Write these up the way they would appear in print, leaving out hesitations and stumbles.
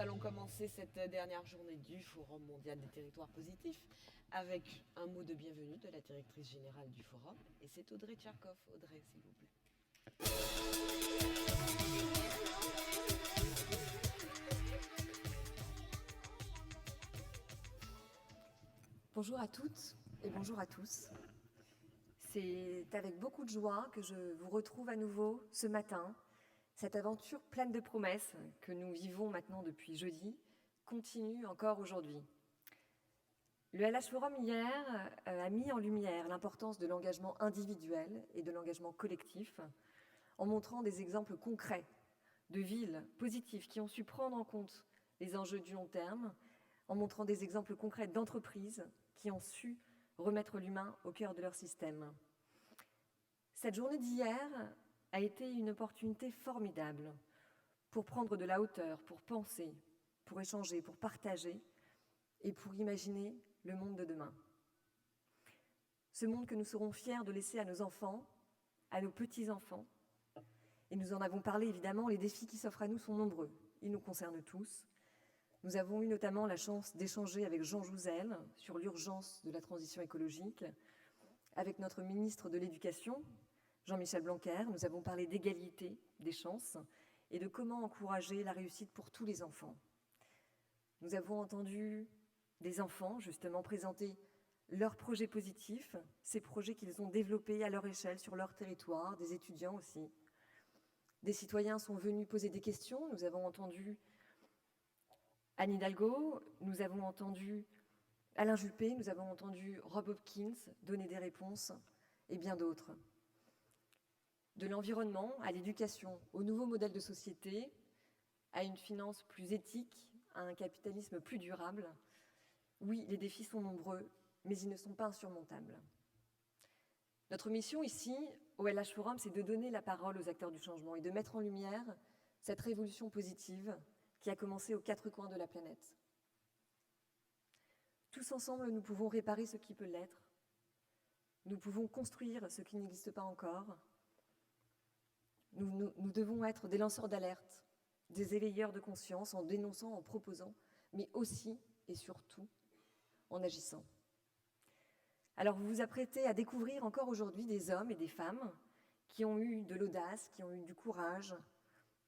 allons commencer cette dernière journée du Forum mondial des territoires positifs avec un mot de bienvenue de la directrice générale du Forum, et c'est Audrey Tcherkov. Audrey, s'il vous plaît. Bonjour à toutes et bonjour à tous. C'est avec beaucoup de joie que je vous retrouve à nouveau ce matin. Cette aventure pleine de promesses que nous vivons maintenant depuis jeudi continue encore aujourd'hui. Le LH Forum hier a mis en lumière l'importance de l'engagement individuel et de l'engagement collectif en montrant des exemples concrets de villes positives qui ont su prendre en compte les enjeux du long terme, en montrant des exemples concrets d'entreprises qui ont su remettre l'humain au cœur de leur système. Cette journée d'hier a été une opportunité formidable pour prendre de la hauteur, pour penser, pour échanger, pour partager et pour imaginer le monde de demain. Ce monde que nous serons fiers de laisser à nos enfants, à nos petits-enfants. Et nous en avons parlé évidemment, les défis qui s'offrent à nous sont nombreux, ils nous concernent tous. Nous avons eu notamment la chance d'échanger avec Jean Jouzel sur l'urgence de la transition écologique, avec notre ministre de l'Éducation, Jean-Michel Blanquer. Nous avons parlé d'égalité des chances et de comment encourager la réussite pour tous les enfants. Nous avons entendu des enfants, justement, présenter leurs projets positifs, ces projets qu'ils ont développés à leur échelle, sur leur territoire, des étudiants aussi. Des citoyens sont venus poser des questions. Nous avons entendu Anne Hidalgo, nous avons entendu Alain Juppé, nous avons entendu Rob Hopkins donner des réponses et bien d'autres. De l'environnement à l'éducation, au nouveau modèle de société, à une finance plus éthique, à un capitalisme plus durable. Oui, les défis sont nombreux, mais ils ne sont pas insurmontables. Notre mission ici, au LH Forum, c'est de donner la parole aux acteurs du changement et de mettre en lumière cette révolution positive qui a commencé aux quatre coins de la planète. Tous ensemble, nous pouvons réparer ce qui peut l'être. Nous pouvons construire ce qui n'existe pas encore. Nous devons être des lanceurs d'alerte, des éveilleurs de conscience en dénonçant, en proposant, mais aussi et surtout en agissant. Alors vous vous apprêtez à découvrir encore aujourd'hui des hommes et des femmes qui ont eu de l'audace, qui ont eu du courage,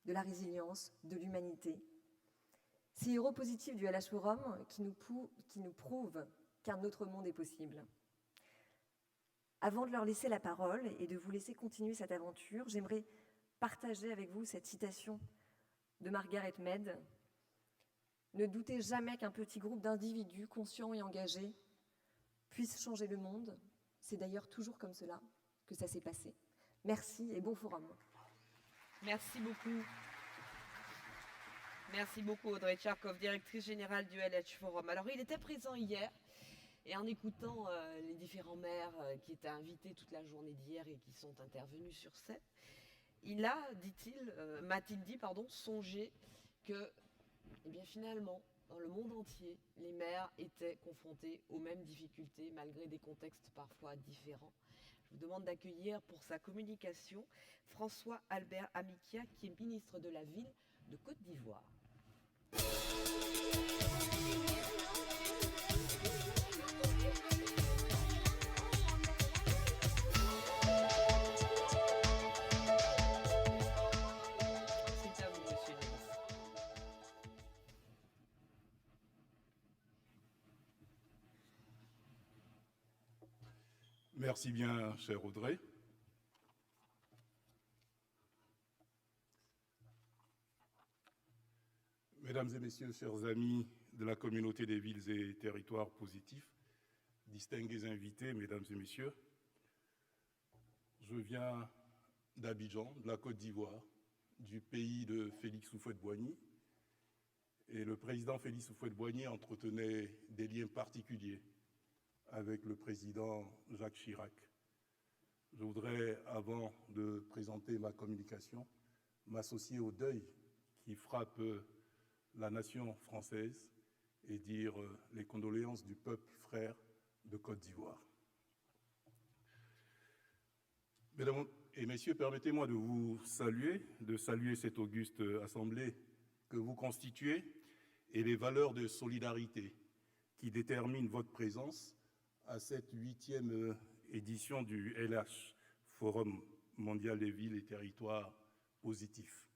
de la résilience, de l'humanité. Ces héros positifs du LH Forum qui nous prouvent qu'un autre monde est possible. Avant de leur laisser la parole et de vous laisser continuer cette aventure, j'aimerais partager avec vous cette citation de Margaret Mead. « Ne doutez jamais qu'un petit groupe d'individus conscients et engagés puisse changer le monde. C'est d'ailleurs toujours comme cela que ça s'est passé. » Merci et bon forum. Merci beaucoup. Merci beaucoup Audrey Tcherkov, directrice générale du LH Forum. Alors il était présent hier et en écoutant les différents maires qui étaient invités toute la journée d'hier et qui sont intervenus sur scène, il a, m'a-t-il dit, songé que, eh bien finalement, dans le monde entier, les maires étaient confrontés aux mêmes difficultés malgré des contextes parfois différents. Je vous demande d'accueillir pour sa communication François Albert Amicia, qui est ministre de la Ville de Côte d'Ivoire. C'est à vous, monsieur le ministre. Merci bien, cher Audrey. Mesdames et messieurs, chers amis de la communauté des villes et territoires positifs, distingués invités, mesdames et messieurs, je viens d'Abidjan, de la Côte d'Ivoire, du pays de Félix Houphouët-Boigny. Et le président Félix Houphouët-Boigny entretenait des liens particuliers avec le président Jacques Chirac. Je voudrais, avant de présenter ma communication, m'associer au deuil qui frappe la nation française et dire les condoléances du peuple frère de Côte d'Ivoire. Mesdames et messieurs, permettez-moi de vous saluer, de saluer cette auguste assemblée que vous constituez et les valeurs de solidarité qui déterminent votre présence à cette 8e édition du LH, Forum mondial des villes et territoires positifs.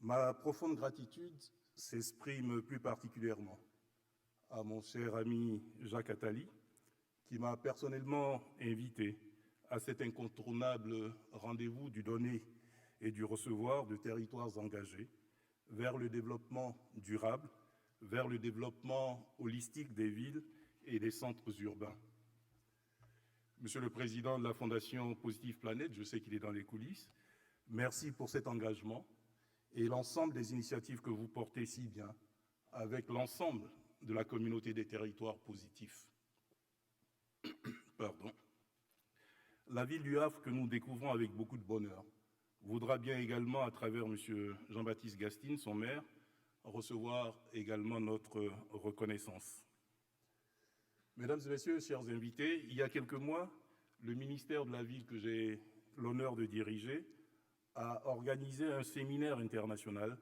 Ma profonde gratitude s'exprime plus particulièrement à mon cher ami Jacques Attali, qui m'a personnellement invité à cet incontournable rendez-vous du donner et du recevoir de territoires engagés vers le développement durable, vers le développement holistique des villes et des centres urbains. Monsieur le Président de la Fondation Positive Planète, je sais qu'il est dans les coulisses, merci pour cet engagement et l'ensemble des initiatives que vous portez si bien avec l'ensemble de la communauté des territoires positifs. Pardon. La ville du Havre, que nous découvrons avec beaucoup de bonheur, voudra bien également, à travers M. Jean-Baptiste Gastine, son maire, recevoir également notre reconnaissance. Mesdames et messieurs, chers invités, il y a quelques mois, le ministère de la Ville que j'ai l'honneur de diriger a organisé un séminaire international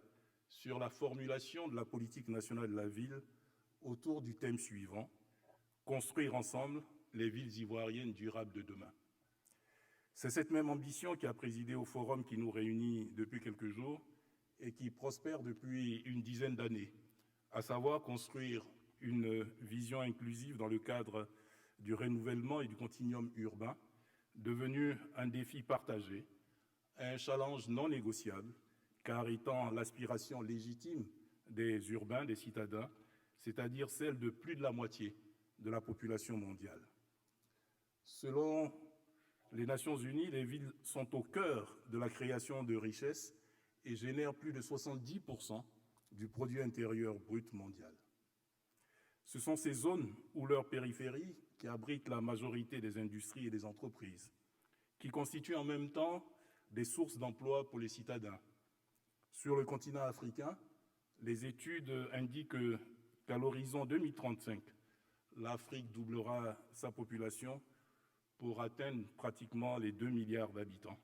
sur la formulation de la politique nationale de la ville autour du thème suivant: construire ensemble les villes ivoiriennes durables de demain. C'est cette même ambition qui a présidé au forum qui nous réunit depuis quelques jours et qui prospère depuis une dizaine d'années, à savoir construire une vision inclusive dans le cadre du renouvellement et du continuum urbain, devenu un défi partagé, un challenge non négociable, car étant l'aspiration légitime des urbains, des citadins, c'est-à-dire celle de plus de la moitié de la population mondiale. Selon les Nations Unies, les villes sont au cœur de la création de richesses et génèrent plus de 70% du produit intérieur brut mondial. Ce sont ces zones ou leurs périphéries qui abritent la majorité des industries et des entreprises, qui constituent en même temps des sources d'emploi pour les citadins. Sur le continent africain, les études indiquent qu'à l'horizon 2035, l'Afrique doublera sa population pour atteindre pratiquement les 2 milliards d'habitants.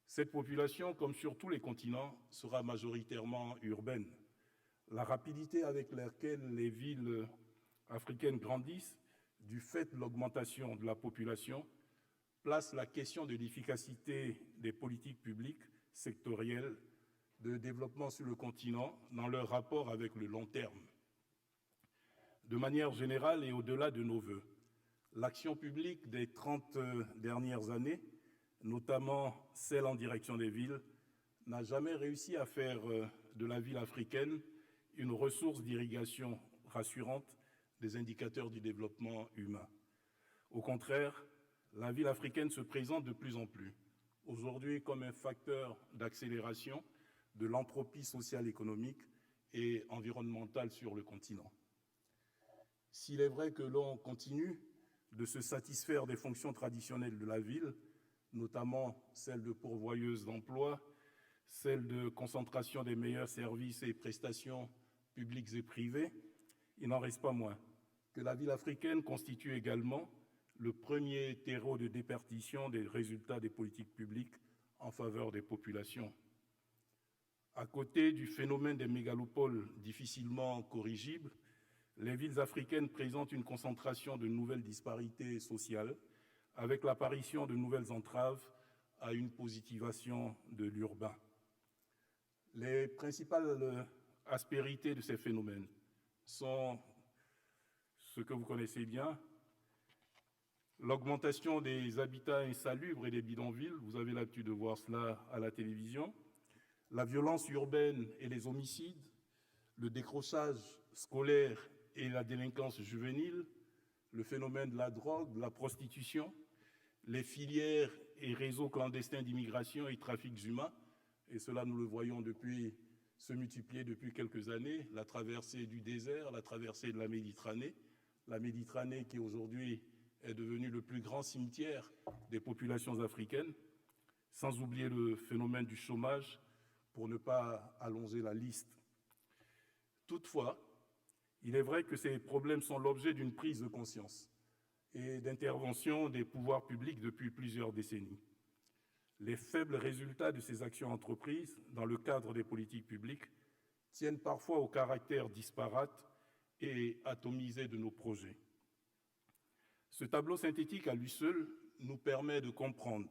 Cette population, comme sur tous les continents, sera majoritairement urbaine. La rapidité avec laquelle les villes africaines grandissent, du fait de l'augmentation de la population, place la question de l'efficacité des politiques publiques sectorielles de développement sur le continent dans leur rapport avec le long terme. De manière générale et au-delà de nos vœux, l'action publique des 30 dernières années, notamment celle en direction des villes, n'a jamais réussi à faire de la ville africaine une ressource d'irrigation rassurante des indicateurs du développement humain. Au contraire, la ville africaine se présente de plus en plus, aujourd'hui comme un facteur d'accélération de l'entropie sociale, économique et environnementale sur le continent. S'il est vrai que l'on continue de se satisfaire des fonctions traditionnelles de la ville, notamment celles de pourvoyeuse d'emplois, celles de concentration des meilleurs services et prestations publiques et privées, il n'en reste pas moins que la ville africaine constitue également le premier terreau de déperdition des résultats des politiques publiques en faveur des populations. À côté du phénomène des mégalopoles difficilement corrigibles, les villes africaines présentent une concentration de nouvelles disparités sociales, avec l'apparition de nouvelles entraves à une positivation de l'urbain. Les principales aspérités de ces phénomènes sont ce que vous connaissez bien: l'augmentation des habitats insalubres et des bidonvilles, vous avez l'habitude de voir cela à la télévision, la violence urbaine et les homicides, le décrochage scolaire et la délinquance juvénile, le phénomène de la drogue, de la prostitution, les filières et réseaux clandestins d'immigration et trafics humains, et cela nous le voyons se multiplier depuis quelques années, la traversée du désert, la traversée de la Méditerranée qui aujourd'hui est devenue le plus grand cimetière des populations africaines, sans oublier le phénomène du chômage, pour ne pas allonger la liste. Toutefois, il est vrai que ces problèmes sont l'objet d'une prise de conscience et d'intervention des pouvoirs publics depuis plusieurs décennies. Les faibles résultats de ces actions entreprises dans le cadre des politiques publiques tiennent parfois au caractère disparate et atomisé de nos projets. Ce tableau synthétique à lui seul nous permet de comprendre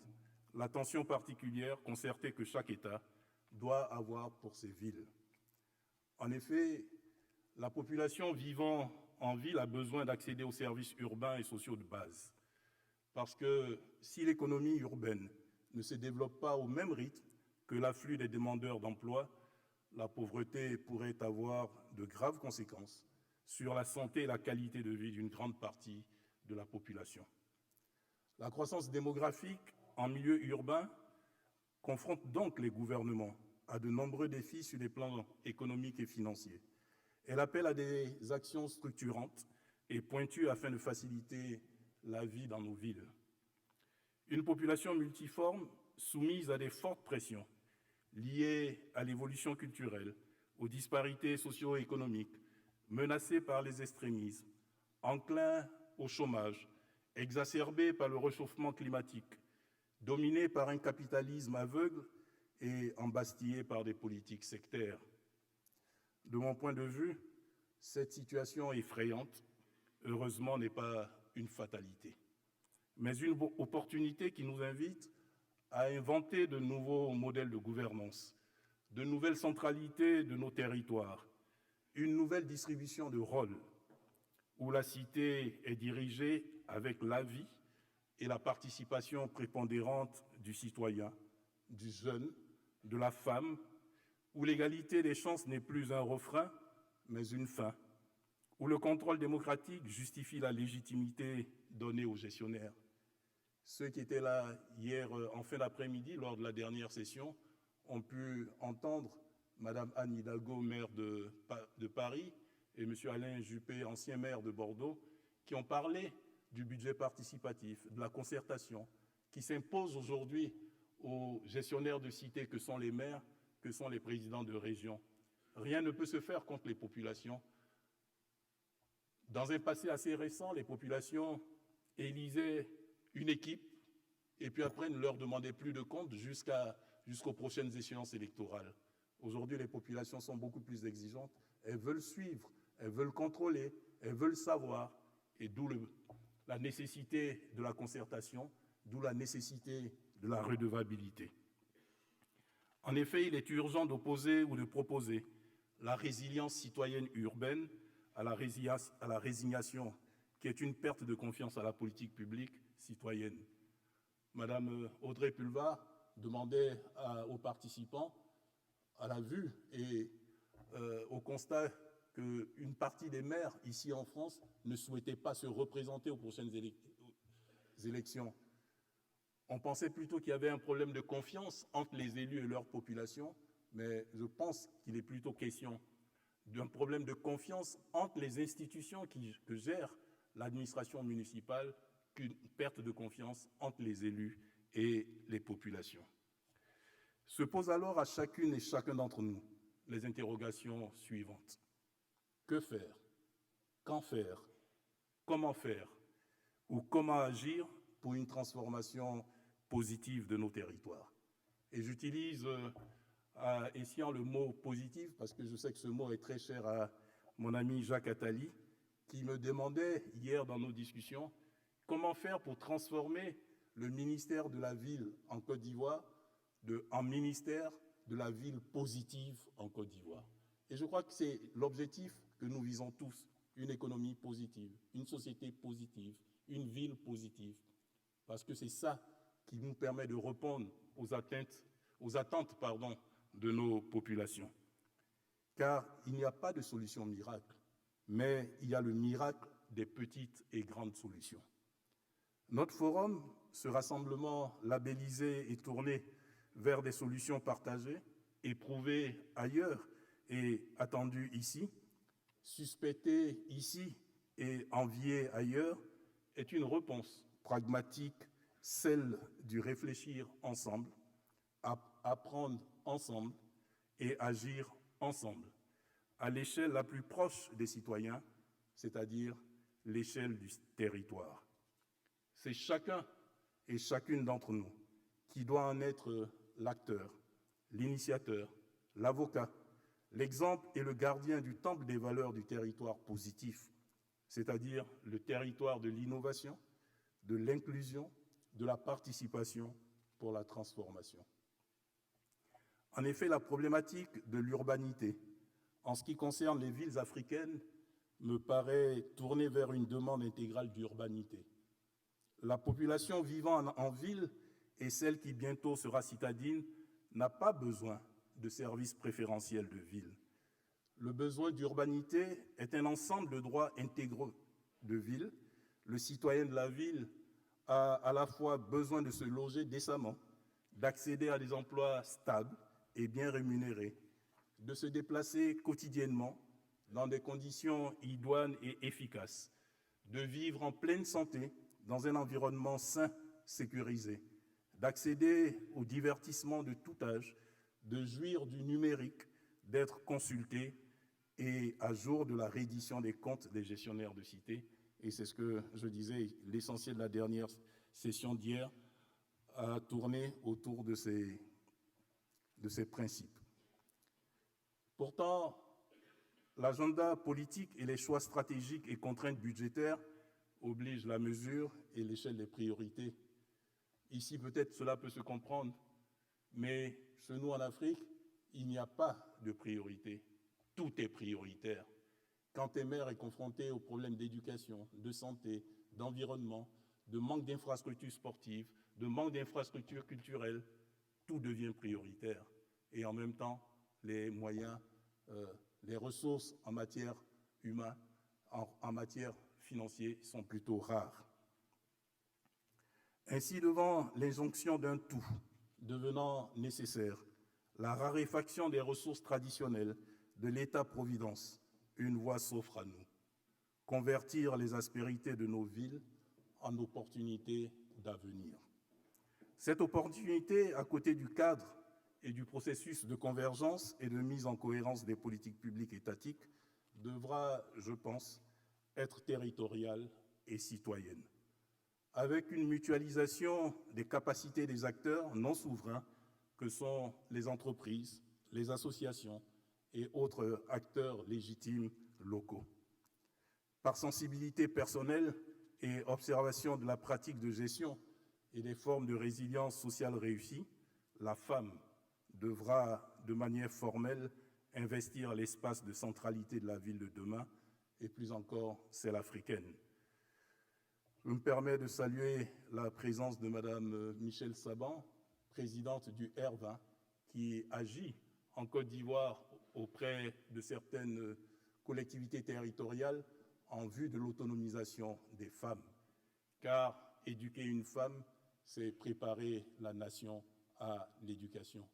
l'attention particulière, concertée que chaque État doit avoir pour ses villes. En effet, la population vivant en ville a besoin d'accéder aux services urbains et sociaux de base. Parce que si l'économie urbaine ne se développe pas au même rythme que l'afflux des demandeurs d'emploi, la pauvreté pourrait avoir de graves conséquences sur la santé et la qualité de vie d'une grande partie de la population. La croissance démographique en milieu urbain confronte donc les gouvernements à de nombreux défis sur les plans économiques et financiers. Elle appelle à des actions structurantes et pointues afin de faciliter la vie dans nos villes. Une population multiforme soumise à des fortes pressions liées à l'évolution culturelle, aux disparités socio-économiques, menacée par les extrémismes, enclin au chômage, exacerbée par le réchauffement climatique, dominée par un capitalisme aveugle et embastillée par des politiques sectaires. De mon point de vue, cette situation effrayante, heureusement, n'est pas une fatalité, mais une opportunité qui nous invite à inventer de nouveaux modèles de gouvernance, de nouvelles centralités de nos territoires, une nouvelle distribution de rôles, où la cité est dirigée avec l'avis et la participation prépondérante du citoyen, du jeune, de la femme, où l'égalité des chances n'est plus un refrain, mais une fin, où le contrôle démocratique justifie la légitimité donnée aux gestionnaires. Ceux qui étaient là hier en fin d'après-midi, lors de la dernière session, ont pu entendre Mme Anne Hidalgo, maire de Paris, et M. Alain Juppé, ancien maire de Bordeaux, qui ont parlé du budget participatif, de la concertation, qui s'impose aujourd'hui aux gestionnaires de cités que sont les maires, que sont les présidents de région. Rien ne peut se faire contre les populations. Dans un passé assez récent, les populations élisaient une équipe et puis après ne leur demandaient plus de comptes jusqu'aux prochaines échéances électorales. Aujourd'hui, les populations sont beaucoup plus exigeantes. Elles veulent suivre, elles veulent contrôler, elles veulent savoir, et d'où la nécessité de la concertation, d'où la nécessité de la redevabilité. En effet, il est urgent d'opposer ou de proposer la résilience citoyenne urbaine à la résignation, qui est une perte de confiance à la politique publique citoyenne. Madame Audrey Pulvar demandait aux participants, à la vue et au constat qu'une partie des maires ici en France ne souhaitaient pas se représenter aux prochaines élections. On pensait plutôt qu'il y avait un problème de confiance entre les élus et leur population, mais je pense qu'il est plutôt question d'un problème de confiance entre les institutions que gère l'administration municipale qu'une perte de confiance entre les élus et les populations. Se posent alors à chacune et chacun d'entre nous les interrogations suivantes. Que faire? Quand faire? Comment faire? Ou comment agir pour une transformation positive de nos territoires? Et j'utilise Essiant le mot positif, parce que je sais que ce mot est très cher à mon ami Jacques Attali, qui me demandait hier dans nos discussions comment faire pour transformer le ministère de la Ville en Côte d'Ivoire en ministère de la Ville positive en Côte d'Ivoire. Et je crois que c'est l'objectif que nous visons tous, une économie positive, une société positive, une ville positive, parce que c'est ça qui nous permet de répondre aux attentes de nos populations. Car il n'y a pas de solution miracle, mais il y a le miracle des petites et grandes solutions. Notre forum, ce rassemblement labellisé et tourné vers des solutions partagées, éprouvées ailleurs et attendues ici, suspectées ici et enviées ailleurs, est une réponse pragmatique, celle du réfléchir ensemble, apprendre ensemble et agir ensemble, à l'échelle la plus proche des citoyens, c'est-à-dire l'échelle du territoire. C'est chacun et chacune d'entre nous qui doit en être l'acteur, l'initiateur, l'avocat, L'exemple est le gardien du temple des valeurs du territoire positif, c'est-à-dire le territoire de l'innovation, de l'inclusion, de la participation pour la transformation. En effet, la problématique de l'urbanité, en ce qui concerne les villes africaines, me paraît tourner vers une demande intégrale d'urbanité. La population vivant en ville et celle qui bientôt sera citadine n'a pas besoin de services préférentiels de ville. Le besoin d'urbanité est un ensemble de droits intégraux de ville. Le citoyen de la ville a à la fois besoin de se loger décemment, d'accéder à des emplois stables et bien rémunérés, de se déplacer quotidiennement dans des conditions idoines et efficaces, de vivre en pleine santé dans un environnement sain, sécurisé, d'accéder au divertissement de tout âge, de jouir du numérique, d'être consulté et à jour de la reddition des comptes des gestionnaires de cité. Et c'est ce que je disais, l'essentiel de la dernière session d'hier a tourné autour de ces principes. Pourtant, l'agenda politique et les choix stratégiques et contraintes budgétaires obligent la mesure et l'échelle des priorités. Ici, peut-être cela peut se comprendre, mais chez nous en Afrique, il n'y a pas de priorité. Tout est prioritaire. Quand un maire est confronté aux problèmes d'éducation, de santé, d'environnement, de manque d'infrastructures sportives, de manque d'infrastructures culturelles, tout devient prioritaire. Et en même temps, les moyens, les ressources en matière humaine, en matière financière sont plutôt rares. Ainsi, devant l'injonction d'un tout devenant nécessaire, la raréfaction des ressources traditionnelles de l'État-providence, une voie s'offre à nous. Convertir les aspérités de nos villes en opportunités d'avenir. Cette opportunité, à côté du cadre et du processus de convergence et de mise en cohérence des politiques publiques étatiques, devra, je pense, être territoriale et citoyenne, avec une mutualisation des capacités des acteurs non souverains que sont les entreprises, les associations et autres acteurs légitimes locaux. Par sensibilité personnelle et observation de la pratique de gestion et des formes de résilience sociale réussies, la femme devra, de manière formelle, investir l'espace de centralité de la ville de demain, et plus encore celle africaine. Je me permets de saluer la présence de Madame Michèle Saban, présidente du R20, qui agit en Côte d'Ivoire auprès de certaines collectivités territoriales en vue de l'autonomisation des femmes. Car éduquer une femme, c'est préparer la nation à l'éducation.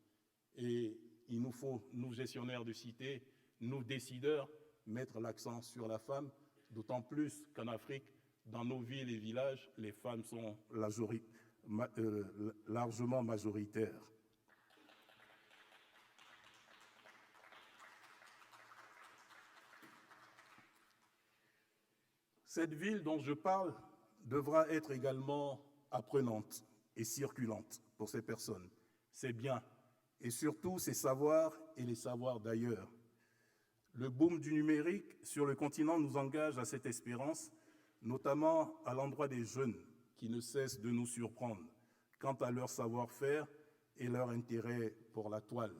Et il nous faut, nous gestionnaires de cité, nous décideurs, mettre l'accent sur la femme, d'autant plus qu'en Afrique, dans nos villes et villages, les femmes sont largement majoritaires. Cette ville dont je parle devra être également apprenante et circulante pour ces personnes, ces biens et surtout ces savoirs et les savoirs d'ailleurs. Le boom du numérique sur le continent nous engage à cette espérance, notamment à l'endroit des jeunes qui ne cessent de nous surprendre quant à leur savoir-faire et leur intérêt pour la toile.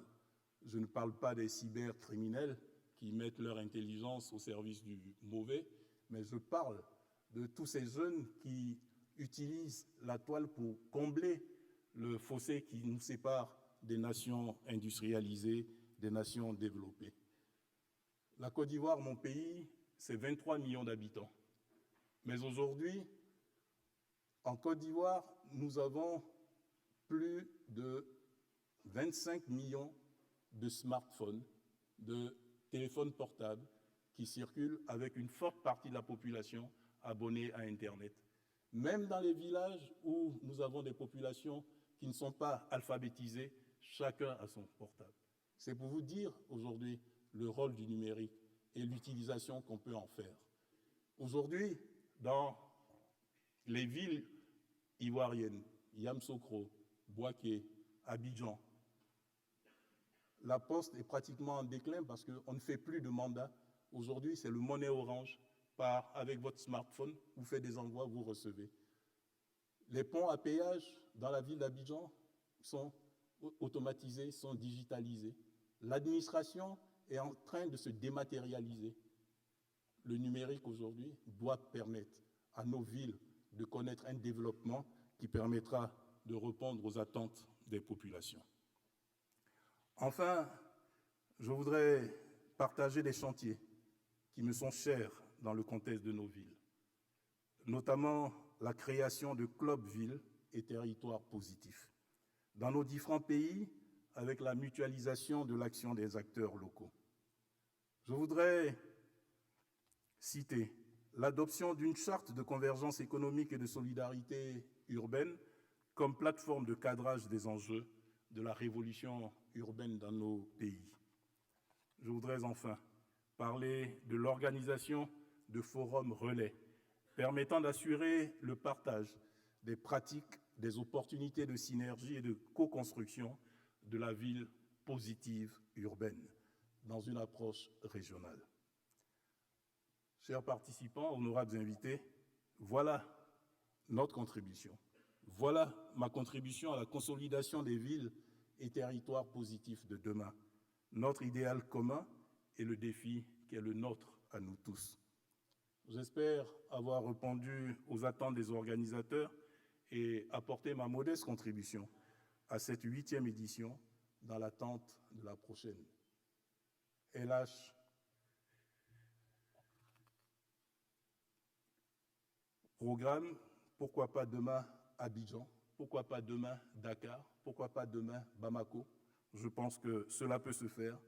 Je ne parle pas des cybercriminels qui mettent leur intelligence au service du mauvais, mais je parle de tous ces jeunes qui utilisent la toile pour combler le fossé qui nous sépare des nations industrialisées, des nations développées. La Côte d'Ivoire, mon pays, c'est 23 millions d'habitants. Mais aujourd'hui, en Côte d'Ivoire, nous avons plus de 25 millions de smartphones, de téléphones portables qui circulent avec une forte partie de la population abonnée à Internet. Même dans les villages où nous avons des populations qui ne sont pas alphabétisées, chacun a son portable. C'est pour vous dire aujourd'hui le rôle du numérique et l'utilisation qu'on peut en faire. Aujourd'hui, dans les villes ivoiriennes, Yamoussoukro, Bouaké, Abidjan, La Poste est pratiquement en déclin parce qu'on ne fait plus de mandats. Aujourd'hui, c'est le monnaie orange. Avec votre smartphone, vous faites des envois, vous recevez. Les ponts à péage dans la ville d'Abidjan sont automatisés, sont digitalisés. L'administration est en train de se dématérialiser. Le numérique aujourd'hui doit permettre à nos villes de connaître un développement qui permettra de répondre aux attentes des populations. Enfin, je voudrais partager des chantiers qui me sont chers dans le contexte de nos villes, notamment la création de clubs-villes et territoires positifs. Dans nos différents pays, avec la mutualisation de l'action des acteurs locaux. Je voudrais citer l'adoption d'une charte de convergence économique et de solidarité urbaine comme plateforme de cadrage des enjeux de la révolution urbaine dans nos pays. Je voudrais enfin parler de l'organisation de forums relais permettant d'assurer le partage des pratiques, des opportunités de synergie et de co-construction de la ville positive urbaine dans une approche régionale. Chers participants, honorables invités, voilà notre contribution. Voilà ma contribution à la consolidation des villes et territoires positifs de demain, notre idéal commun et le défi qui est le nôtre à nous tous. J'espère avoir répondu aux attentes des organisateurs et apporté ma modeste contribution à cette 8e édition dans l'attente de la prochaine. LH. Programme, pourquoi pas demain Abidjan, pourquoi pas demain Dakar, pourquoi pas demain Bamako. Je pense que cela peut se faire.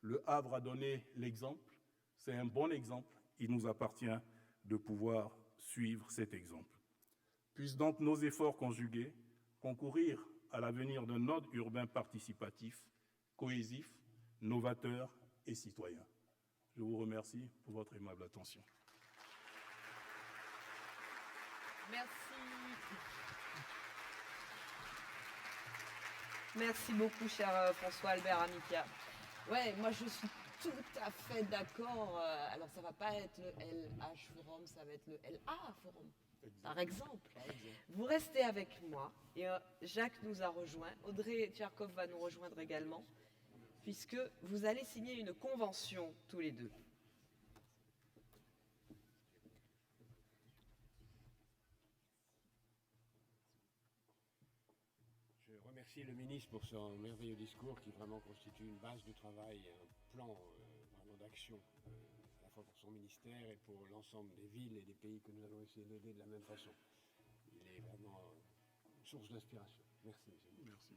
Le Havre a donné l'exemple, c'est un bon exemple. Il nous appartient de pouvoir suivre cet exemple. Puissent donc nos efforts conjugués concourir à l'avenir d'un node urbain participatif, cohésif, novateur et citoyen. Je vous remercie pour votre aimable attention. Merci. Merci beaucoup, cher François-Albert Amicia. Ouais, moi je suis tout à fait d'accord. Alors ça va pas être le LH Forum, ça va être le LA Forum, par exemple. Vous restez avec moi et Jacques nous a rejoints. Audrey Tcherkov va nous rejoindre également, puisque vous allez signer une convention tous les deux. Je remercie le ministre pour son merveilleux discours qui vraiment constitue une base de travail, un plan vraiment d'action à la fois pour son ministère et pour l'ensemble des villes et des pays que nous allons essayer d'aider de la même façon. Il est vraiment une source d'inspiration. Merci, monsieur. Merci.